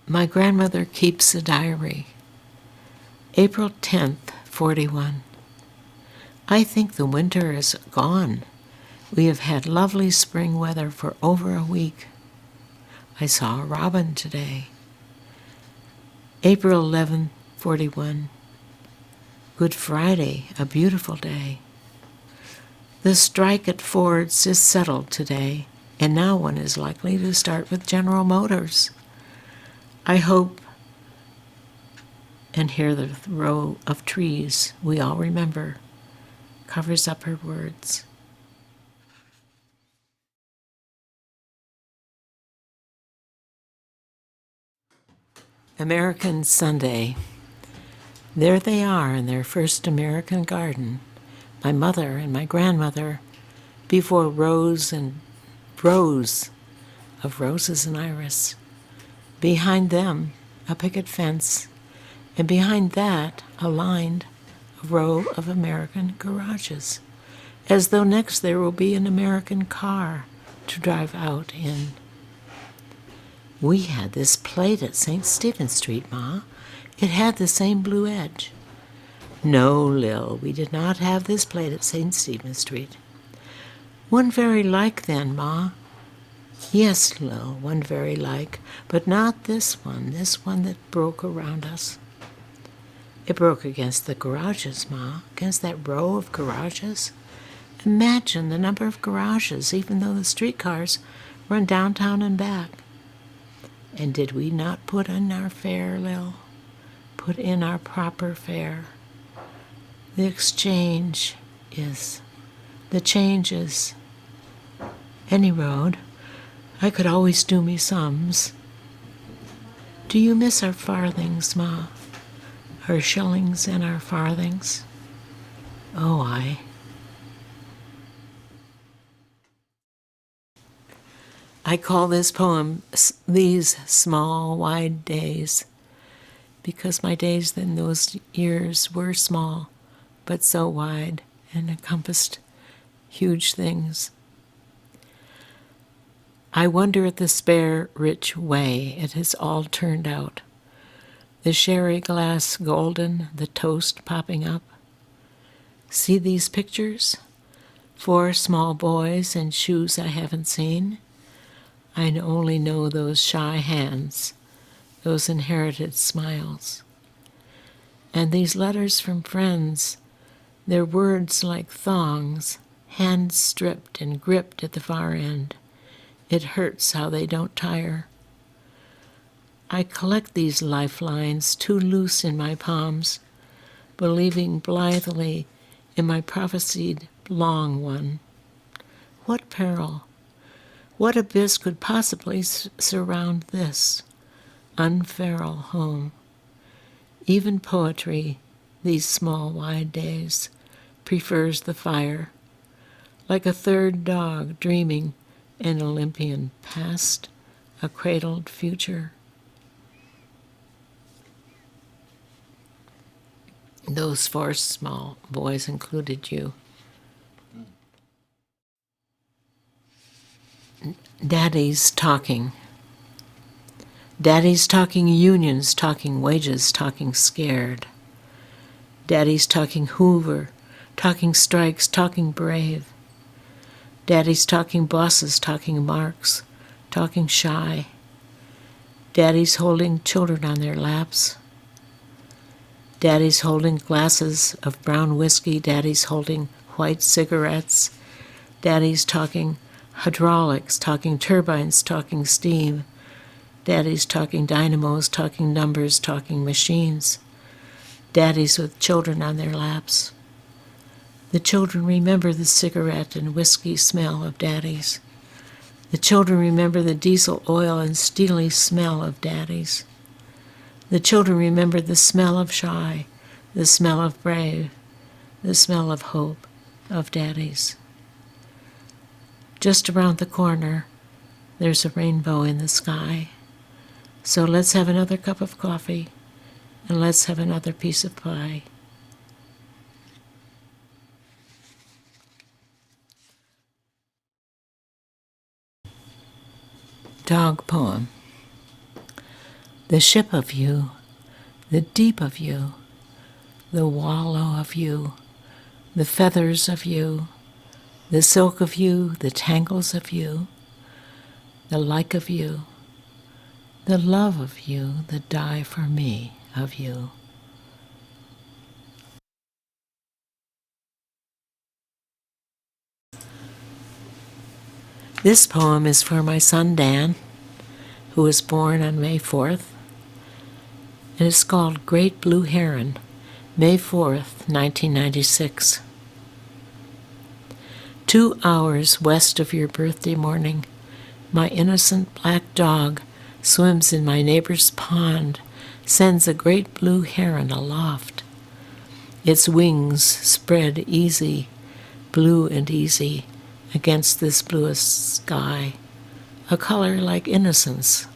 My grandmother keeps a diary. April 10th, 41. I think the winter is gone. We have had lovely spring weather for over a week. I saw a robin today. April 11th, 41. Good Friday, a beautiful day. The strike at Ford's is settled today, and now one is likely to start with General Motors. I hope, and here the row of trees we all remember covers up her words. American Sunday. There they are in their first American garden, my mother and my grandmother, before rows and rows of roses and iris. Behind them, a picket fence, and behind that, a lined row of American garages, as though next there will be an American car to drive out in. We had this plate at St. Stephen Street, Ma. It had the same blue edge. No, Lil, we did not have this plate at St. Stephen Street. One very like then, Ma. Yes, Lil, one very like, but not this one that broke around us. It broke against the garages, Ma, against that row of garages. Imagine the number of garages, even though the streetcars run downtown and back. And did we not put in our fare, Lil? Put in our proper fare. The change is any road. I could always do me sums. Do you miss our farthings, Ma? Our shillings and our farthings? Oh, I call this poem These Small Wide Days, because my days in those years were small, but so wide and encompassed huge things. I wonder at the spare, rich way it has all turned out. The sherry glass golden, the toast popping up. See these pictures? 4 small boys and shoes I haven't seen. I only know those shy hands, those inherited smiles. And these letters from friends, their words like thongs, hands stripped and gripped at the far end. It hurts how they don't tire. I collect these lifelines too loose in my palms, believing blithely in my prophesied long one. What peril, what abyss could possibly surround this unferal home? Even poetry, these small wide days, prefers the fire, like a third dog dreaming an Olympian past, a cradled future. Those 4 small boys included you. Daddies Talking. Daddies talking unions, talking wages, talking scared. Daddies talking Hoover, talking strikes, talking brave. Daddies talking bosses, talking Marx, talking shy. Daddies holding children on their laps. Daddies holding glasses of brown whiskey. Daddies holding white cigarettes. Daddies talking hydraulics, talking turbines, talking steam. Daddies talking dynamos, talking numbers, talking machines. Daddies with children on their laps. The children remember the cigarette and whiskey smell of daddies. The children remember the diesel oil and steely smell of daddies. The children remember the smell of shy, the smell of brave, the smell of hope of daddies. Just around the corner, there's a rainbow in the sky. So let's have another cup of coffee, and let's have another piece of pie. Dog poem. The ship of you, the deep of you, the wallow of you, the feathers of you, the silk of you, the tangles of you, the like of you, the love of you that die for me of you. This poem is for my son Dan, who was born on May 4th. It is called Great Blue Heron, May 4th, 1996. 2 hours west of your birthday morning, my innocent black dog swims in my neighbor's pond, sends a great blue heron aloft. Its wings spread easy, blue and easy, against this bluest sky, a color like innocence,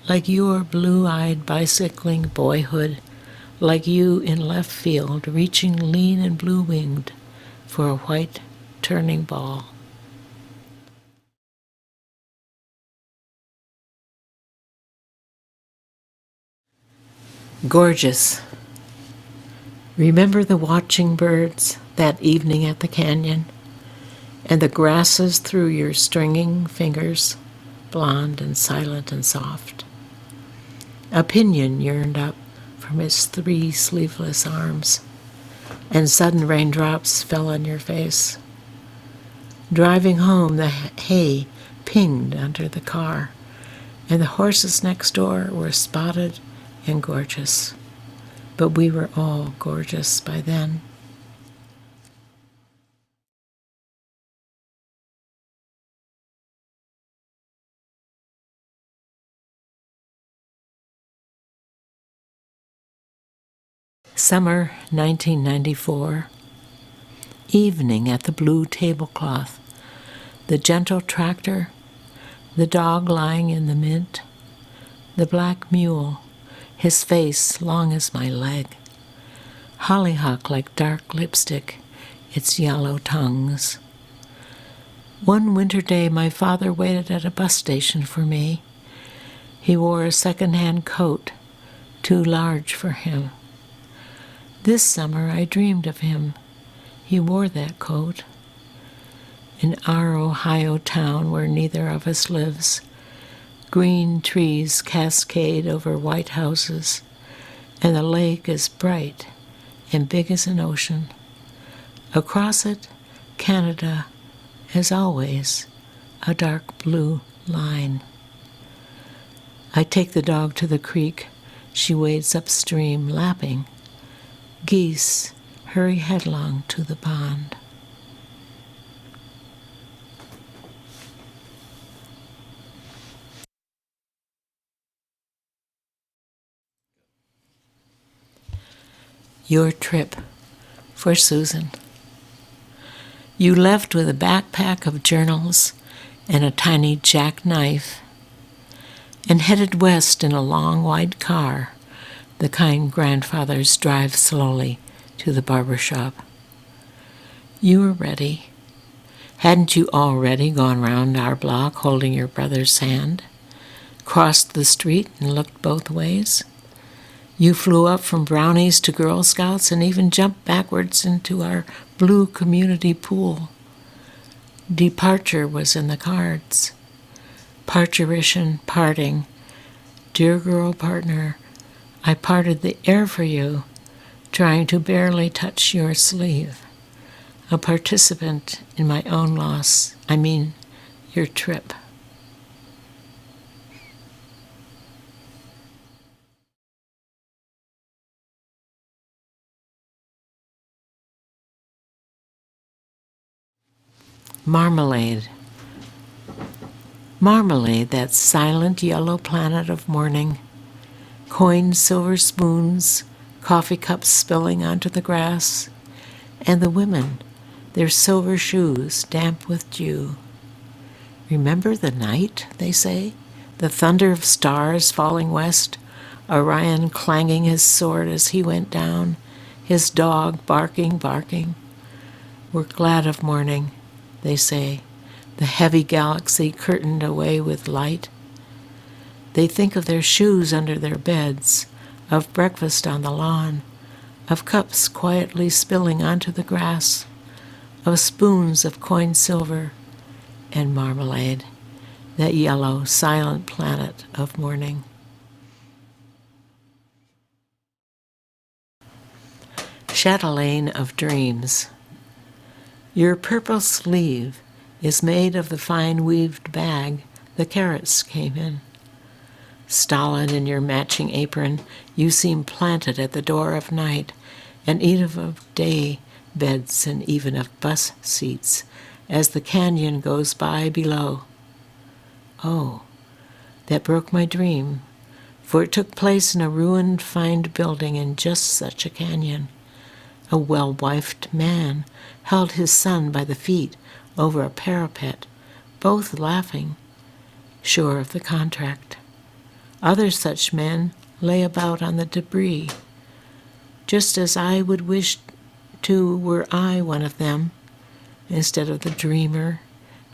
like your blue-eyed bicycling boyhood, like you in left field reaching lean and blue-winged for a white turning ball. Gorgeous. Remember the watching birds that evening at the canyon, and the grasses through your stringing fingers, blonde and silent and soft. A pinion yearned up from its 3 sleeveless arms, and sudden raindrops fell on your face. Driving home, the hay pinged under the car, and the horses next door were spotted and gorgeous. But we were all gorgeous by then. Summer 1994. Evening at the blue tablecloth. The gentle tractor, the dog lying in the mint, the black mule, his face long as my leg, hollyhock like dark lipstick, its yellow tongues. One winter day my father waited at a bus station for me. He wore a second-hand coat, too large for him. This summer I dreamed of him. He wore that coat. In our Ohio town where neither of us lives, green trees cascade over white houses, and the lake is bright and big as an ocean. Across it, Canada, as always, a dark blue line. I take the dog to the creek. She wades upstream, lapping. Geese hurry headlong to the pond. Your trip for Susan. You left with a backpack of journals and a tiny jackknife and headed west in a long white car, the kind grandfathers drive slowly to the barber shop. You were ready. Hadn't you already gone round our block holding your brother's hand, crossed the street and looked both ways? You flew up from brownies to Girl Scouts and even jumped backwards into our blue community pool. Departure was in the cards. Parturition, parting. Dear girl partner, I parted the air for you, trying to barely touch your sleeve. A participant in my own loss, your trip. Marmalade. Marmalade, that silent yellow planet of morning. Coined silver spoons, coffee cups spilling onto the grass, and the women, their silver shoes damp with dew. Remember the night, they say, the thunder of stars falling west, Orion clanging his sword as he went down, his dog barking. We're glad of morning, they say, the heavy galaxy curtained away with light. They think of their shoes under their beds, of breakfast on the lawn, of cups quietly spilling onto the grass, of spoons of coined silver and marmalade, that yellow, silent planet of morning. Chatelaine of Dreams. Your purple sleeve is made of the fine weaved bag the carrots came in. Stolid in your matching apron, you seem planted at the door of night, and eat of day beds and even of bus seats as the canyon goes by below. Oh, that broke my dream, for it took place in a ruined fined building in just such a canyon. A well-wifed man held his son by the feet over a parapet, both laughing, sure of the contract. Other such men lay about on the debris, just as I would wish to were I one of them, instead of the dreamer,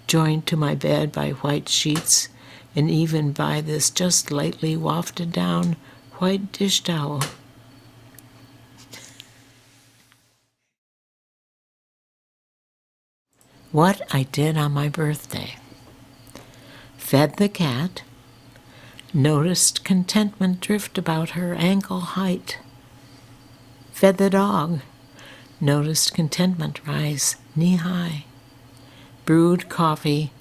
joined to my bed by white sheets, and even by this just lately wafted down white dish towel. What I did on my birthday. Fed the cat, noticed contentment drift about her ankle height. Fed the dog, noticed contentment rise knee-high. Brewed coffee,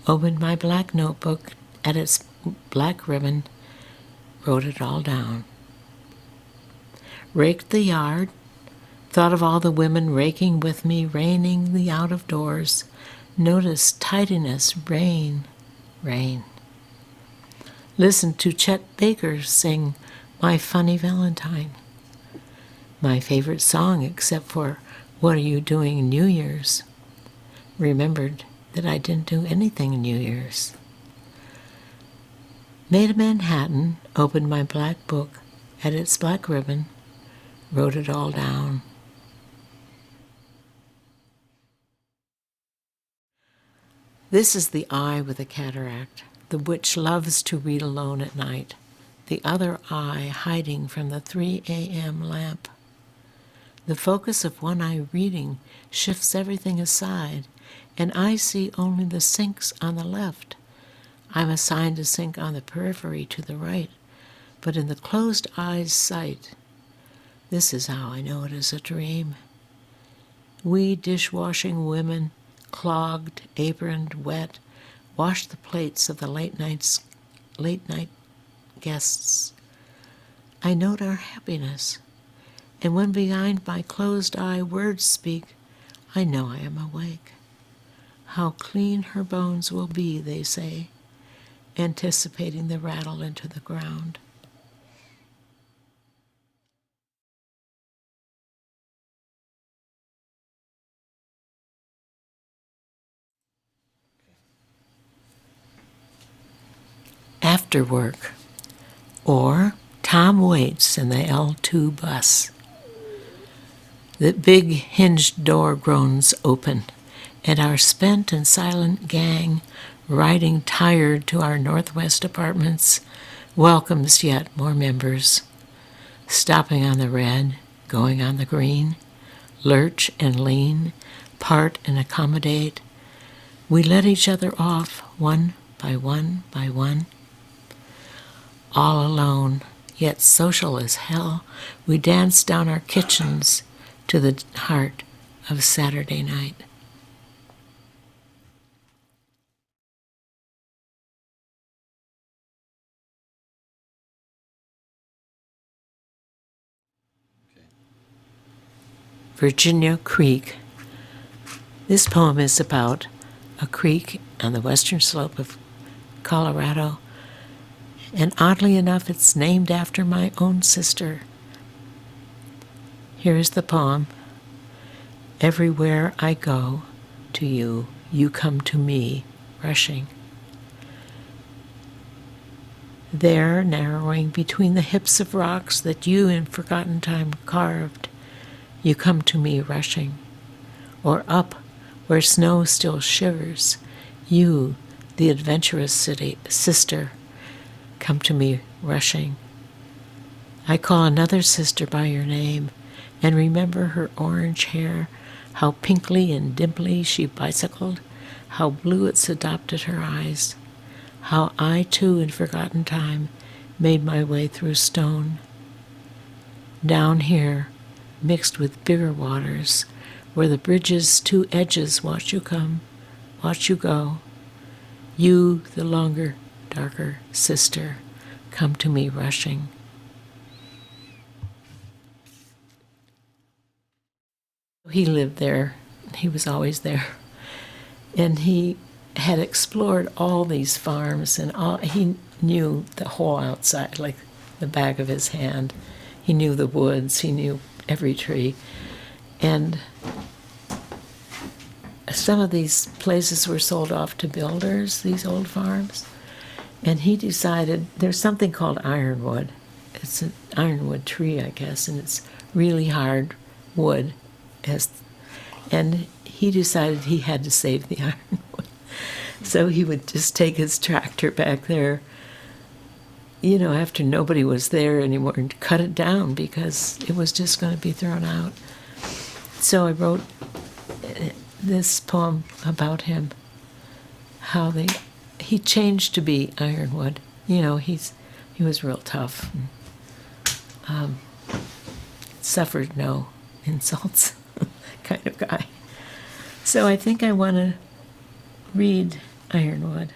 opened my black notebook at its black ribbon, wrote it all down. Raked the yard, thought of all the women raking with me, raining the out-of-doors, noticed tidiness, rain, rain. Listened to Chet Baker sing My Funny Valentine, my favorite song except for What Are You Doing New Year's? Remembered that I didn't do anything New Year's. Made a Manhattan, opened my black book at its black ribbon, wrote it all down. This is the eye with a cataract, the which loves to read alone at night, the other eye hiding from the 3 a.m. lamp. The focus of one eye reading shifts everything aside, and I see only the sinks on the left. I'm assigned a sink on the periphery to the right, but in the closed eye's sight. This is how I know it is a dream. We dishwashing women, clogged, aproned, wet, wash the plates of the late night guests. I note our happiness, and when behind my closed eye words speak, I know I am awake. How clean her bones will be, they say, anticipating the rattle into the ground. After work, or Tom waits in the L2 bus. The big hinged door groans open, and our spent and silent gang, riding tired to our northwest apartments, welcomes yet more members. Stopping on the red, going on the green, lurch and lean, part and accommodate. We let each other off one by one by one. All alone, yet social as hell, we dance down our kitchens to the heart of Saturday night. Virginia Creek. This poem is about a creek on the western slope of Colorado, and oddly enough, it's named after my own sister. Here is the poem. Everywhere I go to you, you come to me, rushing. There, narrowing between the hips of rocks that you in forgotten time carved, you come to me, rushing. Or up, where snow still shivers, you, the adventurous sister, come to me rushing. I call another sister by your name, and remember her orange hair, how pinkly and dimply she bicycled, how blue its adopted her eyes, how I too in forgotten time made my way through stone. Down here, mixed with bigger waters, where the bridge's two edges watch you come, watch you go, you, the longer, darker sister, come to me rushing. He lived there. He was always there. And he had explored all these farms, and he knew the whole outside, like the back of his hand. He knew the woods. He knew every tree. And some of these places were sold off to builders, these old farms. And he decided, there's something called Ironwood. It's an ironwood tree, I guess, and it's really hard wood. And he decided he had to save the ironwood. So he would just take his tractor back there, you know, after nobody was there anymore, and cut it down because it was just going to be thrown out. So I wrote this poem about him, how he changed to be Ironwood. You know, he was real tough, and, suffered no insults kind of guy. So I think I want to read Ironwood.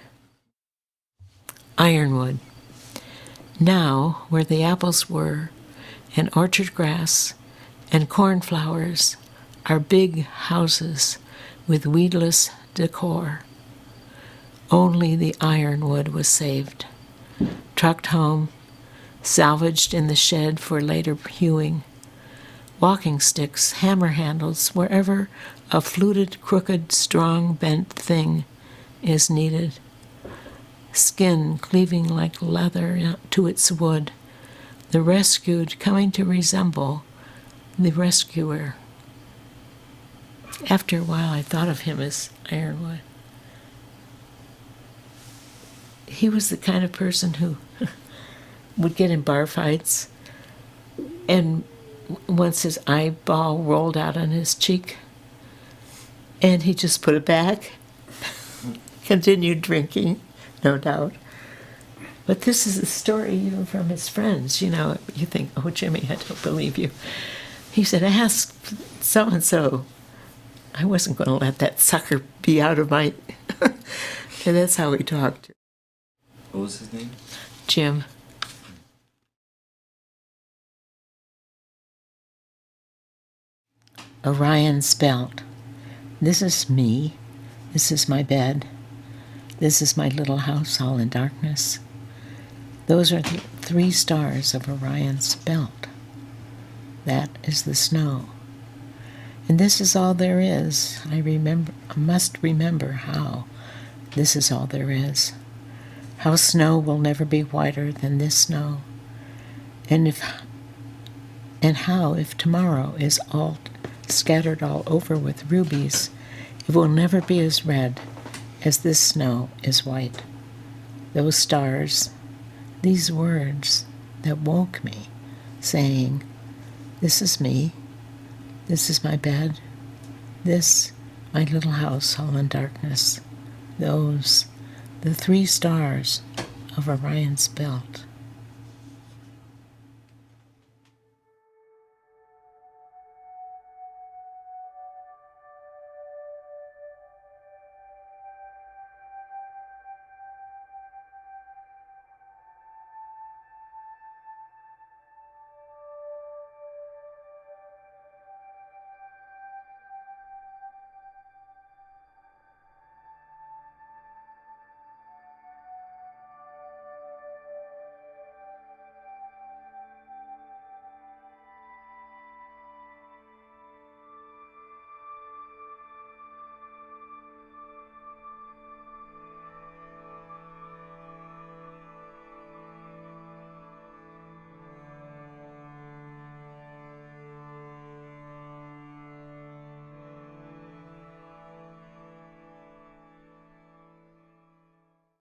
Ironwood. Now, where the apples were, and orchard grass, and cornflowers, are big houses with weedless decor. Only the ironwood was saved, trucked home, salvaged in the shed for later hewing. Walking sticks, hammer handles, wherever a fluted, crooked, strong, bent thing is needed. Skin cleaving like leather to its wood, the rescued coming to resemble the rescuer. After a while, I thought of him as Ironwood. He was the kind of person who would get in bar fights, and once his eyeball rolled out on his cheek, and he just put it back, continued drinking, no doubt. But this is a story even from his friends. You know, you think, oh, Jimmy, I don't believe you. He said, ask so-and-so. I wasn't going to let that sucker be out of my... And that's how he talked. What was his name? Jim. Orion's belt. This is me. This is my bed. This is my little house all in darkness. Those are the 3 stars of Orion's belt. That is the snow. And this is all there is. I must remember how this is all there is. How snow will never be whiter than this snow. And how if tomorrow is all scattered all over with rubies, it will never be as red as this snow is white. Those stars, these words that woke me, saying, this is me, this is my bed, this, my little house all in darkness, those, the 3 stars of Orion's belt.